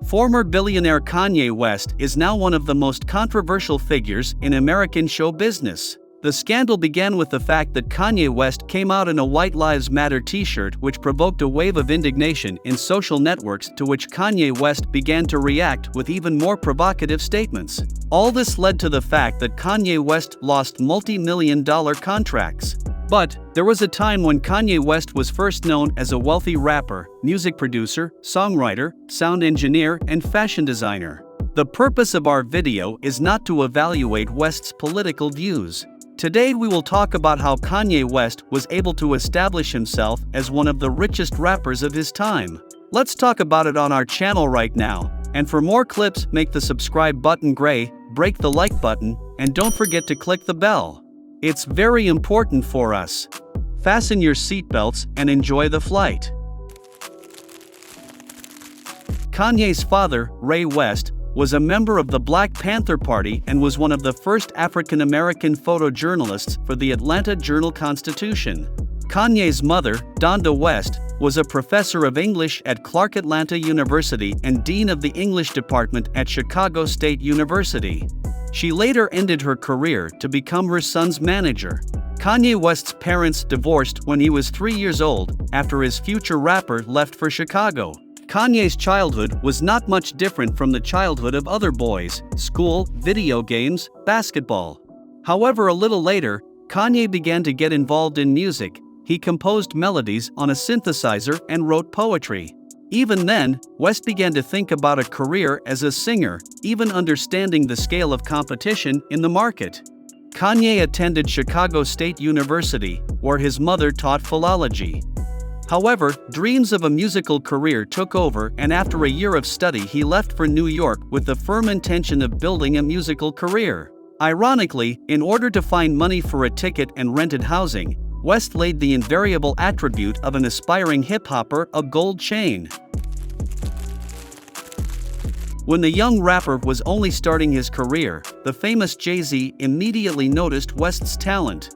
Former billionaire Kanye West is now one of the most controversial figures in American show business. The scandal began with the fact that Kanye West came out in a White Lives Matter t-shirt, which provoked a wave of indignation in social networks, to which Kanye West began to react with even more provocative statements. All this led to the fact that Kanye West lost multi-million-dollar contracts. But there was a time when Kanye West was first known as a wealthy rapper, music producer, songwriter, sound engineer, and fashion designer. The purpose of our video is not to evaluate West's political views. Today we will talk about how Kanye West was able to establish himself as one of the richest rappers of his time. Let's talk about it on our channel right now. And for more clips, make the subscribe button gray, break the like button, and don't forget to click the bell. It's very important for us. Fasten your seatbelts and enjoy the flight. Kanye's father, Ray West, was a member of the Black Panther Party and was one of the first African-American photojournalists for the Atlanta Journal-Constitution. Kanye's mother, Donda West, was a professor of English at Clark Atlanta University and dean of the English department at Chicago State University. She later ended her career to become her son's manager. Kanye West's parents divorced when he was 3 years old after his future rapper left for Chicago. Kanye's childhood was not much different from the childhood of other boys: school, video games, basketball. However, a little later, Kanye began to get involved in music. He composed melodies on a synthesizer and wrote poetry. Even then, West began to think about a career as a singer, even understanding the scale of competition in the market. Kanye attended Chicago State University, where his mother taught philology. However, dreams of a musical career took over, and after a year of study he left for New York with the firm intention of building a musical career. Ironically, in order to find money for a ticket and rented housing, West laid the invariable attribute of an aspiring hip-hopper: a gold chain. When the young rapper was only starting his career, the famous Jay-Z immediately noticed West's talent.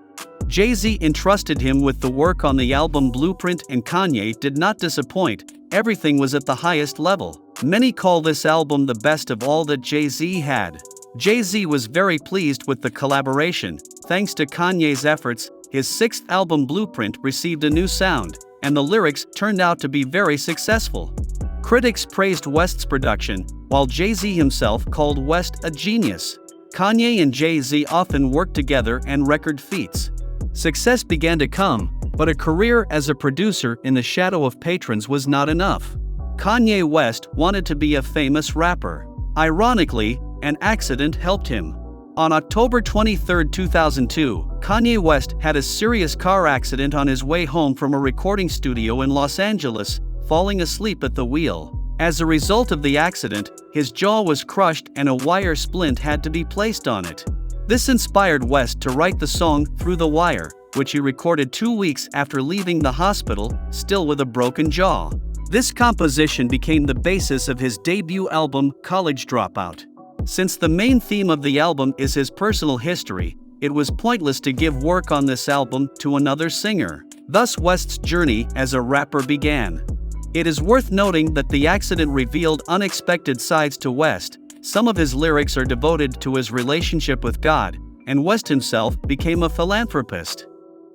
Jay-Z entrusted him with the work on the album Blueprint, and Kanye did not disappoint. Everything was at the highest level. Many call this album the best of all that Jay-Z had. Jay-Z was very pleased with the collaboration. Thanks to Kanye's efforts, his sixth album Blueprint received a new sound, and the lyrics turned out to be very successful. Critics praised West's production, while Jay-Z himself called West a genius. Kanye and Jay-Z often worked together and record feats. Success began to come, but a career as a producer in the shadow of patrons was not enough. Kanye West wanted to be a famous rapper. Ironically, an accident helped him. On October 23, 2002, Kanye West had a serious car accident on his way home from a recording studio in Los Angeles, falling asleep at the wheel. As a result of the accident, his jaw was crushed and a wire splint had to be placed on it. This inspired West to write the song Through the Wire, which he recorded 2 weeks after leaving the hospital, still with a broken jaw. This composition became the basis of his debut album, College Dropout. Since the main theme of the album is his personal history, it was pointless to give work on this album to another singer. Thus, West's journey as a rapper began. It is worth noting that the accident revealed unexpected sides to West. Some of his lyrics are devoted to his relationship with God, and West himself became a philanthropist.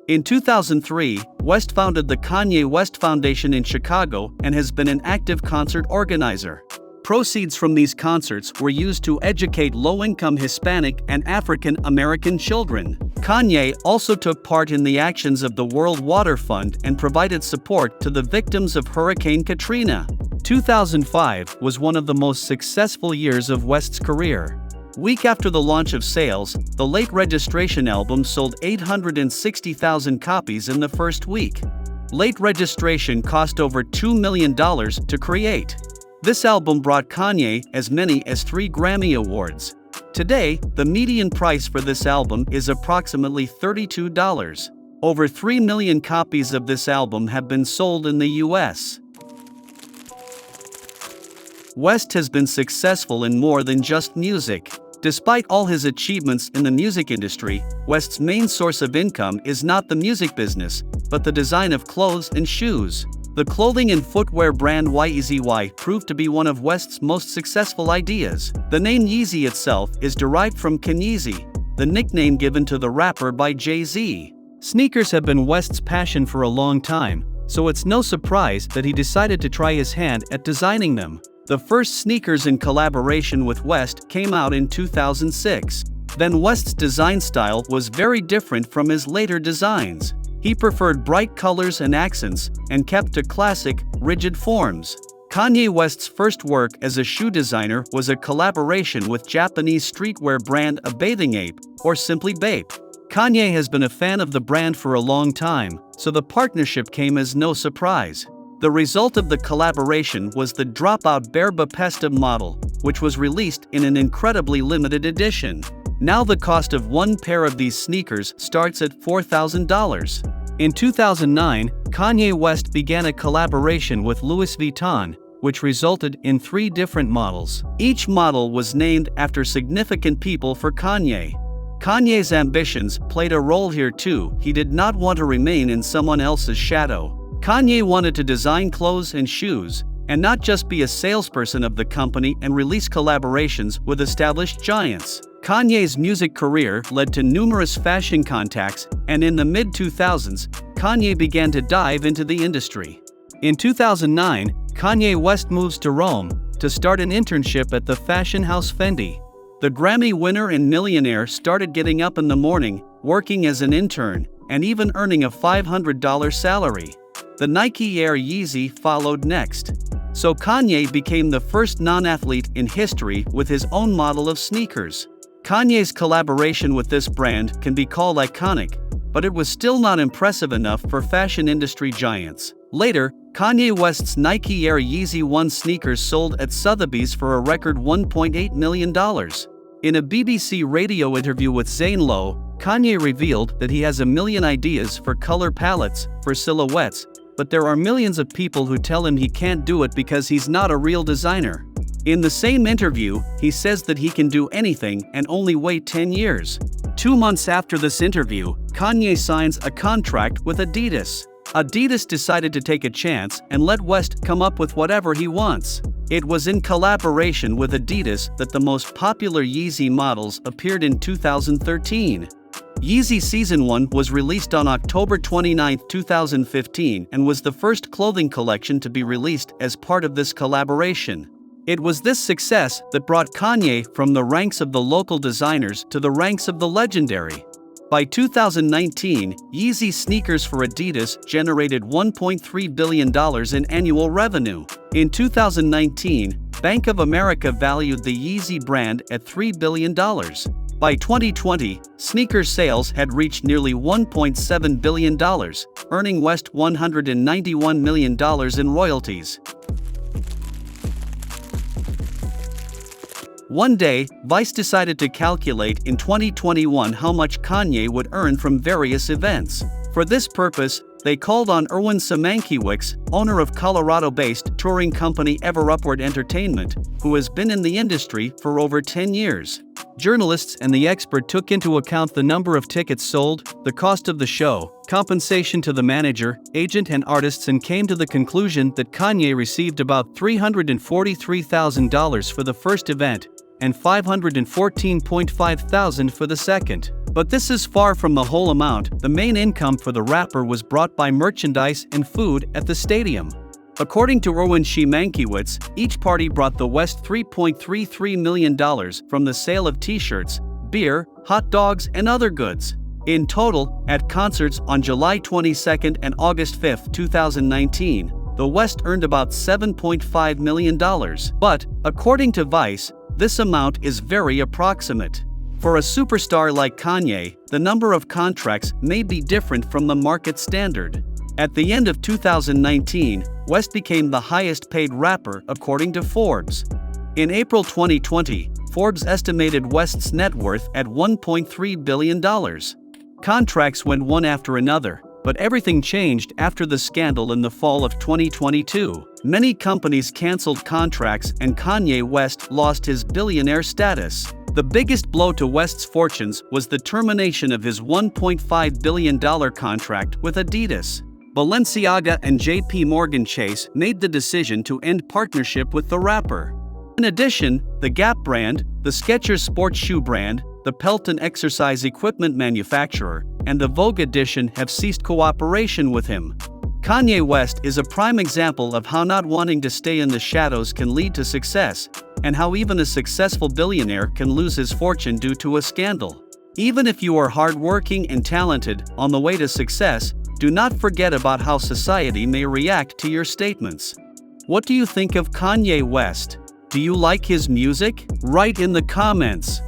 In 2003, West founded the Kanye West Foundation in Chicago and has been an active concert organizer. Proceeds from these concerts were used to educate low-income Hispanic and African American children. Kanye also took part in the actions of the World Water Fund and provided support to the victims of Hurricane Katrina. 2005 was one of the most successful years of West's career. Week after the launch of sales, the Late Registration album sold 860,000 copies in the first week. Late Registration cost over $2 million to create. This album brought Kanye as many as 3 Grammy Awards. Today, the median price for this album is approximately $32. Over 3 million copies of this album have been sold in the US. West has been successful in more than just music. Despite all his achievements in the music industry, West's main source of income is not the music business, but the design of clothes and shoes. The clothing and footwear brand Yeezy proved to be one of West's most successful ideas. The name Yeezy itself is derived from Kanye, the nickname given to the rapper by Jay-Z. Sneakers have been West's passion for a long time, so it's no surprise that he decided to try his hand at designing them. The first sneakers in collaboration with West came out in 2006. Then West's design style was very different from his later designs. He preferred bright colors and accents, and kept to classic, rigid forms. Kanye West's first work as a shoe designer was a collaboration with Japanese streetwear brand A Bathing Ape, or simply Bape. Kanye has been a fan of the brand for a long time, so the partnership came as no surprise. The result of the collaboration was the Dropout Barba Pesta model, which was released in an incredibly limited edition. Now the cost of one pair of these sneakers starts at $4,000. In 2009, Kanye West began a collaboration with Louis Vuitton, which resulted in 3 different models. Each model was named after significant people for Kanye. Kanye's ambitions played a role here too. He did not want to remain in someone else's shadow. Kanye wanted to design clothes and shoes, and not just be a salesperson of the company and release collaborations with established giants. Kanye's music career led to numerous fashion contacts, and in the mid-2000s, Kanye began to dive into the industry. In 2009, Kanye West moves to Rome to start an internship at the fashion house Fendi. The Grammy winner and millionaire started getting up in the morning, working as an intern, and even earning a $500 salary. The Nike Air Yeezy followed next. So Kanye became the first non-athlete in history with his own model of sneakers. Kanye's collaboration with this brand can be called iconic, but it was still not impressive enough for fashion industry giants. Later, Kanye West's Nike Air Yeezy 1 sneakers sold at Sotheby's for a record $1.8 million. In a BBC radio interview with Zane Lowe, Kanye revealed that he has a million ideas for color palettes, for silhouettes, but there are millions of people who tell him he can't do it because he's not a real designer. In the same interview, he says that he can do anything and only wait 10 years. 2 months after this interview, Kanye signs a contract with Adidas. Adidas decided to take a chance and let West come up with whatever he wants. It was in collaboration with Adidas that the most popular Yeezy models appeared in 2013. Yeezy Season 1 was released on October 29, 2015 and was the first clothing collection to be released as part of this collaboration. It was this success that brought Kanye from the ranks of the local designers to the ranks of the legendary. By 2019, Yeezy sneakers for Adidas generated $1.3 billion in annual revenue. In 2019, Bank of America valued the Yeezy brand at $3 billion. By 2020, sneaker sales had reached nearly $1.7 billion, earning West $191 million in royalties. One day, Vice decided to calculate in 2021 how much Kanye would earn from various events. For this purpose, they called on Erwin Semankiewicz, owner of Colorado-based touring company Ever Upward Entertainment, who has been in the industry for over 10 years. Journalists and the expert took into account the number of tickets sold, the cost of the show, compensation to the manager, agent and artists, and came to the conclusion that Kanye received about $343,000 for the first event and $514,500 for the second. But this is far from the whole amount. The main income for the rapper was brought by merchandise and food at the stadium. According to Erwin Semankiewicz, each party brought the West $3.33 million from the sale of t-shirts, beer, hot dogs, and other goods. In total, at concerts on July 22 and August 5, 2019, the West earned about $7.5 million. But, according to Vice, this amount is very approximate. For a superstar like Kanye, the number of contracts may be different from the market standard. At the end of 2019, West became the highest-paid rapper according to Forbes. In April 2020, Forbes estimated West's net worth at $1.3 billion. Contracts went one after another, but everything changed after the scandal in the fall of 2022. Many companies canceled contracts and Kanye West lost his billionaire status. The biggest blow to West's fortunes was the termination of his $1.5 billion contract with Adidas. Balenciaga and JP Morgan Chase made the decision to end partnership with the rapper. In addition, the Gap brand, the Skechers sports shoe brand, the Pelton exercise equipment manufacturer, and the Vogue edition have ceased cooperation with him. Kanye West is a prime example of how not wanting to stay in the shadows can lead to success, and how even a successful billionaire can lose his fortune due to a scandal. Even if you are hardworking and talented on the way to success, do not forget about how society may react to your statements. What do you think of Kanye West? Do you like his music? Write in the comments.